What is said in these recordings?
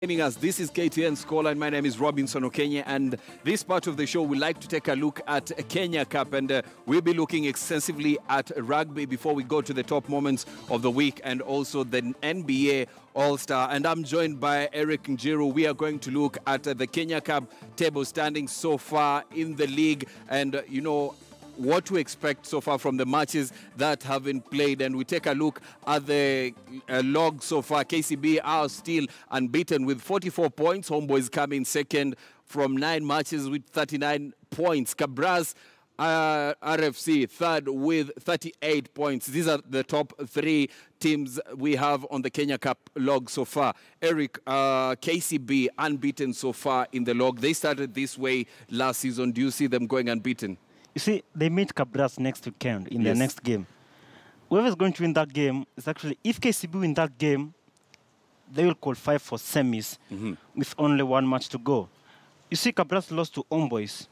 Joining us, this is KTN Scoreline. My name is Robinson Okenye, and this part of the show we like to take a look at Kenya Cup, and we'll be looking extensively at rugby before we go to the top moments of the week and also the NBA All-Star. And I'm joined by Eric Njiru. We are going to look at the Kenya Cup table standings so far in the league, and what to expect so far from the matches that have been played. And we take a look at the log so far. KCB are still unbeaten with 44 points. Homeboys come in second from 9 matches with 39 points. Cabras RFC third with 38 points. These are the top 3 teams we have on the Kenya Cup log so far. Eric, KCB unbeaten so far in the log. They started this way last season. Do you see them going unbeaten? You see, they meet Cabras next weekend in their next game. Whoever's going to win that game is actually, if KCB win that game, they will qualify for semis with only 1 match to go. You see, Cabras lost to Homeboys.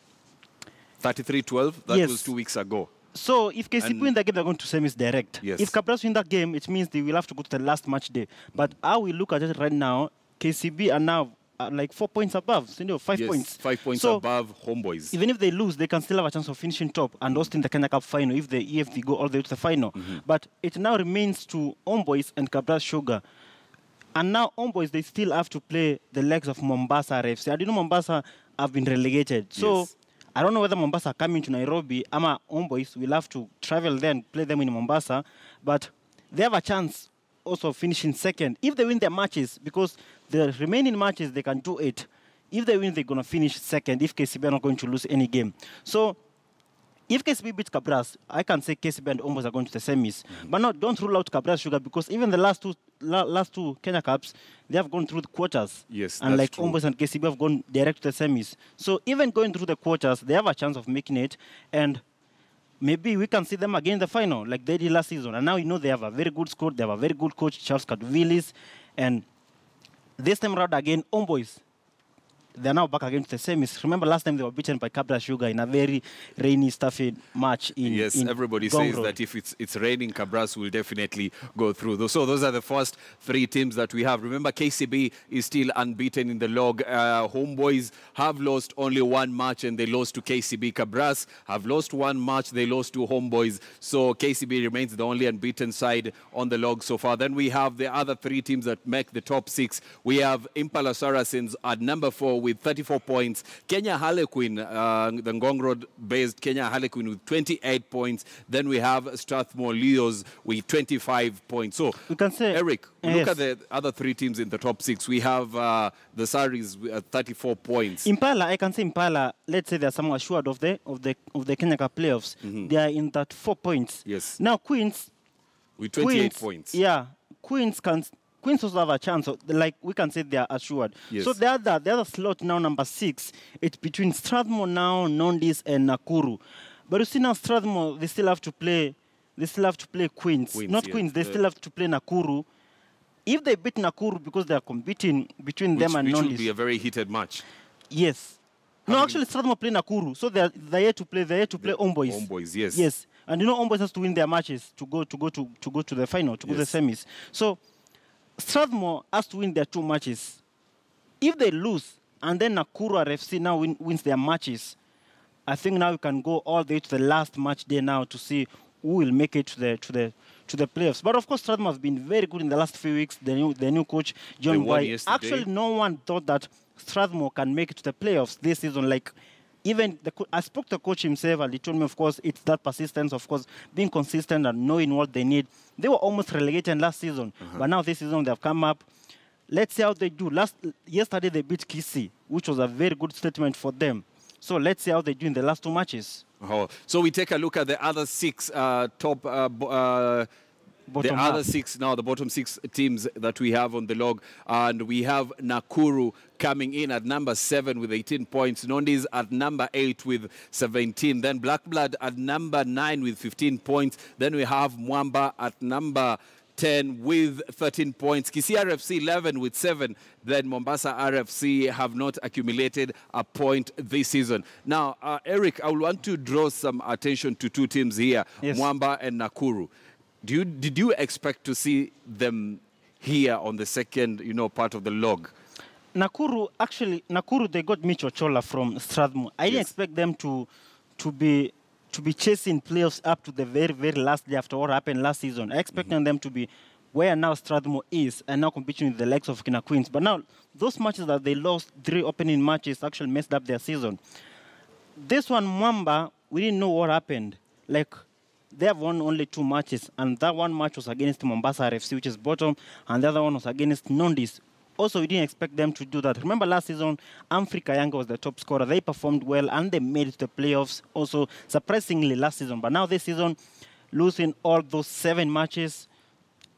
33-12, that was 2 weeks ago. So if KCB win that game, they're going to semis direct. Yes. If Cabras win that game, it means they will have to go to the last match day. But how we look at it right now, KCB are now like 4 points above, 5 points. 5 points above Homeboys. Even if they lose, they can still have a chance of finishing top and hosting the Kenya Cup final if they go all the way to the final. But it now remains to Homeboys and Cabras Sugar. And now Homeboys, they still have to play the legs of Mombasa RFC. I do know Mombasa have been relegated. So I don't know whether Mombasa are coming to Nairobi. Ama Homeboys will have to travel there and play them in Mombasa. But they have a chance also finishing second if they win their matches, because the remaining matches they can do it. If they win, they're going to finish second if KCB are not going to lose any game. So if KCB beats Cabras, I can say KCB and Homeboys are going to the semis. But no, don't rule out Cabras Sugar, because even the last two Kenya Cups, they have gone through the quarters. Yes, and like true. Homeboys and KCB have gone direct to the semis. So even going through the quarters, they have a chance of making it. And maybe we can see them again in the final, like they did last season. And now they have a very good squad. They have a very good coach, Charles Kaduvilis. And this time around again, Homeboys, they're now back again to the semis. Remember last time they were beaten by Cabra Sugar in a very rainy, stuffy match in everybody Gong says Road. that if it's raining, Cabras will definitely go through. So those are the first 3 teams that we have. Remember, KCB is still unbeaten in the log. Homeboys have lost only 1 match, and they lost to KCB. Cabras have lost 1 match. They lost to Homeboys. So KCB remains the only unbeaten side on the log so far. Then we have the other 3 teams that make the top 6. We have Impala Saracens at number 4 with 34 points. Kenya Harlequin, the Ngong Road-based Kenya Harlequin with 28 points. Then we have Strathmore Leos with 25 points. So, we can say, Eric, look at the other 3 teams in the top 6. We have the Saris at 34 points. Impala, I can say Impala, let's say they're somewhat assured of the Kenya Cup playoffs. They are in that 4 points. Yes. Now Queens, with 28 points. Yeah, Queens also have a chance. Like we can say they are assured. Yes. So the other slot now, number 6, it's between Strathmore now, Nondis, and Nakuru. But you see now Strathmore, they still have to play. They still have to play Queens. Queens. They still have to play Nakuru. If they beat Nakuru, because they are competing between them and Nondis, which will be a very heated match. Yes. No, actually Strathmore play Nakuru, so they're here to play. They're here to play Homeboys. Homeboys, yes. Yes, and Homeboys has to win their matches to go to the final, to go to the semis. So Strathmore has to win their 2 matches. If they lose, and then Nakuru RFC now wins their matches, I think now you can go all the way to the last match day now to see who will make it to the playoffs. But of course, Strathmore have been very good in the last few weeks. The new coach, John Boy. Actually, no one thought that Strathmore can make it to the playoffs this season. Like, even I spoke to the coach himself, and he told me, of course, it's that persistence, of course, being consistent and knowing what they need. They were almost relegated last season, but now this season they've come up. Let's see how they do. Yesterday they beat Kisii, which was a very good statement for them. So let's see how they do in the last 2 matches. So we take a look at the other 6 the bottom 6 teams that we have on the log. And we have Nakuru coming in at number 7 with 18 points. Nondis at number 8 with 17. Then Blackblood at number 9 with 15 points. Then we have Mwamba at number 10 with 13 points. Kisii RFC 11 with 7. Then Mombasa RFC have not accumulated a point this season. Now, Eric, I want to draw some attention to 2 teams here, Mwamba and Nakuru. Did you expect to see them here on the second, part of the log? Nakuru, they got Mitch Ochola from Strathmore. I didn't expect them to be chasing playoffs up to the very, very last day after what happened last season. I expected them to be where now Strathmore is and now competing with the likes of Kina Queens. But now, those matches that they lost, 3 opening matches, actually messed up their season. This one, Mwamba, we didn't know what happened. Like, they have won only 2 matches, and that one match was against Mombasa FC, which is bottom, and the other one was against Nondis. Also, we didn't expect them to do that. Remember last season, Africa Yanga was the top scorer. They performed well, and they made it to the playoffs also, surprisingly, last season. But now this season, losing all those 7 matches,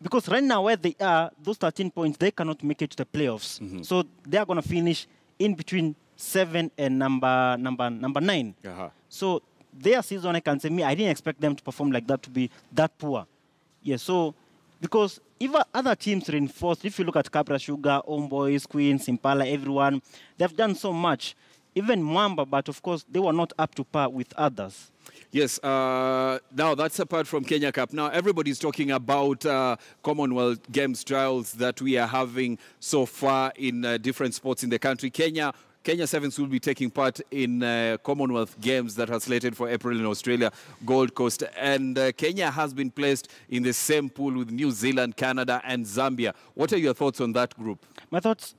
because right now where they are, those 13 points, they cannot make it to the playoffs. So they are going to finish in between 7 and number 9. So their season, I can say, I didn't expect them to perform like that, to be that poor. Yeah, so, because even other teams reinforced, if you look at Capra Sugar, Homeboys, Queens, Impala, everyone, they've done so much. Even Mwamba, but of course, they were not up to par with others. Yes, now that's apart from Kenya Cup. Now everybody's talking about Commonwealth Games trials that we are having so far in different sports in the country. Kenya Sevens will be taking part in Commonwealth Games that are slated for April in Australia, Gold Coast. And Kenya has been placed in the same pool with New Zealand, Canada, and Zambia. What are your thoughts on that group? My thoughts,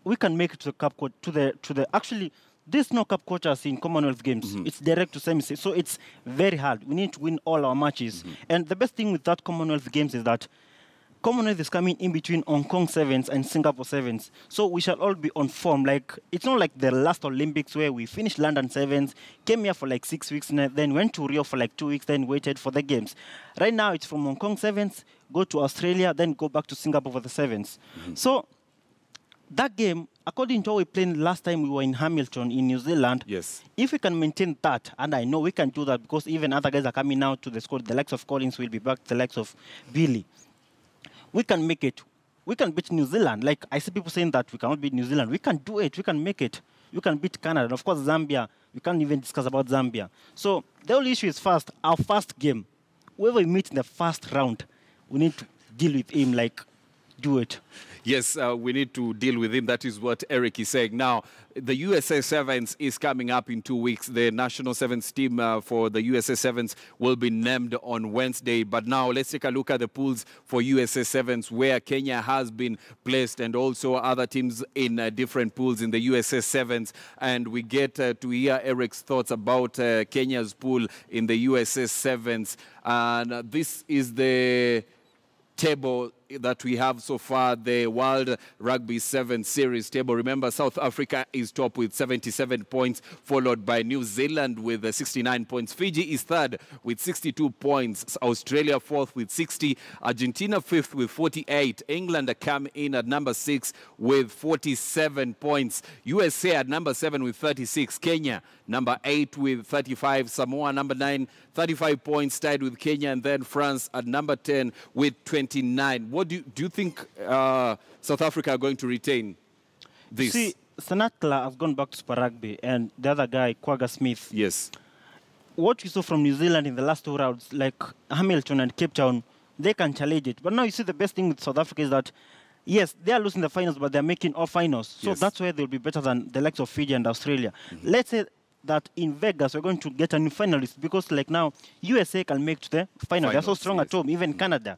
we can make it to the cup, actually, there's no cup quarters in Commonwealth Games. It's direct to semi. So it's very hard. We need to win all our matches. And the best thing with that Commonwealth Games is that Commonwealth is coming in between Hong Kong Sevens and Singapore Sevens. So we shall all be on form. Like, it's not like the last Olympics where we finished London Sevens, came here for like 6 weeks, then went to Rio for like 2 weeks, then waited for the games. Right now, it's from Hong Kong Sevens, go to Australia, then go back to Singapore for the Sevens. So that game, according to how we played last time we were in Hamilton in New Zealand, if we can maintain that, and I know we can do that because even other guys are coming now to the squad, the likes of Collins will be back, the likes of Billy. We can make it. We can beat New Zealand. Like, I see people saying that we cannot beat New Zealand. We can do it. We can make it. You can beat Canada. And of course, Zambia. We can't even discuss about Zambia. So the only issue is first, our first game. Whoever we meet in the first round, we need to deal with him, like, do it. Yes, we need to deal with him. That is what Eric is saying. Now, the USA Sevens is coming up in 2 weeks. The national sevens team for the USA Sevens will be named on Wednesday. But now let's take a look at the pools for USA Sevens, where Kenya has been placed, and also other teams in different pools in the USA Sevens. And we get to hear Eric's thoughts about Kenya's pool in the USA Sevens. And this is the table that we have so far, the World Rugby 7 Series table. Remember, South Africa is top with 77 points, followed by New Zealand with 69 points. Fiji is third with 62 points. Australia fourth with 60. Argentina fifth with 48. England come in at number 6 with 47 points. USA at number 7 with 36. Kenya number 8 with 35. Samoa number 9, 35 points, tied with Kenya. And then France at number 10 with 29. What do you think South Africa are going to retain this? See, Sanatla has gone back to Super Rugby, and the other guy, Quagga Smith. Yes. What we saw from New Zealand in the last 2 rounds, like Hamilton and Cape Town, they can challenge it. But now you see the best thing with South Africa is that, yes, they are losing the finals, but they're making all finals. So that's why they'll be better than the likes of Fiji and Australia. Let's say that in Vegas, we're going to get a new finalist, because like now, USA can make to the final. They're so strong at home, even Canada.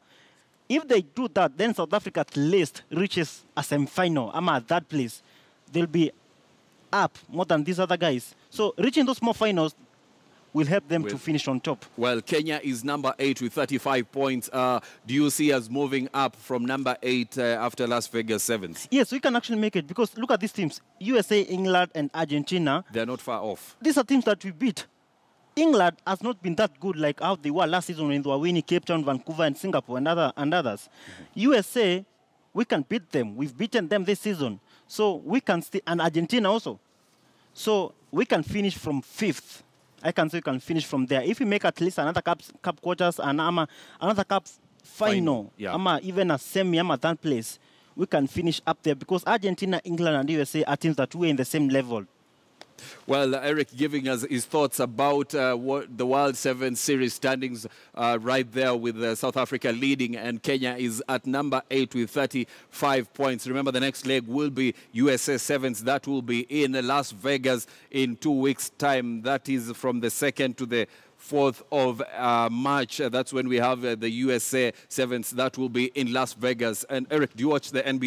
If they do that, then South Africa at least reaches a semi-final. I'm at that place. They'll be up more than these other guys. So reaching those more finals will help them to finish on top. Well, Kenya is number 8 with 35 points. Do you see us moving up from number 8 after Las Vegas Sevens? Yes, we can actually make it, because look at these teams. USA, England, and Argentina. They're not far off. These are teams that we beat. England has not been that good like how they were last season when they were winning Cape Town, Vancouver, and Singapore, and others. USA, we can beat them. We've beaten them this season. So we can still, and Argentina also. So we can finish from 5th. I can say we can finish from there. If we make at least another cup quarters and another cup final, even a semi, that place, we can finish up there, because Argentina, England, and USA are teams that we're in the same level. Well, Eric giving us his thoughts about what the World 7 Series standings right there with South Africa leading, and Kenya is at number 8 with 35 points. Remember, the next leg will be USA Sevens. That will be in Las Vegas in 2 weeks' time. That is from the 2nd to the 4th of March. That's when we have the USA Sevens. That will be in Las Vegas. And Eric, do you watch the NBA?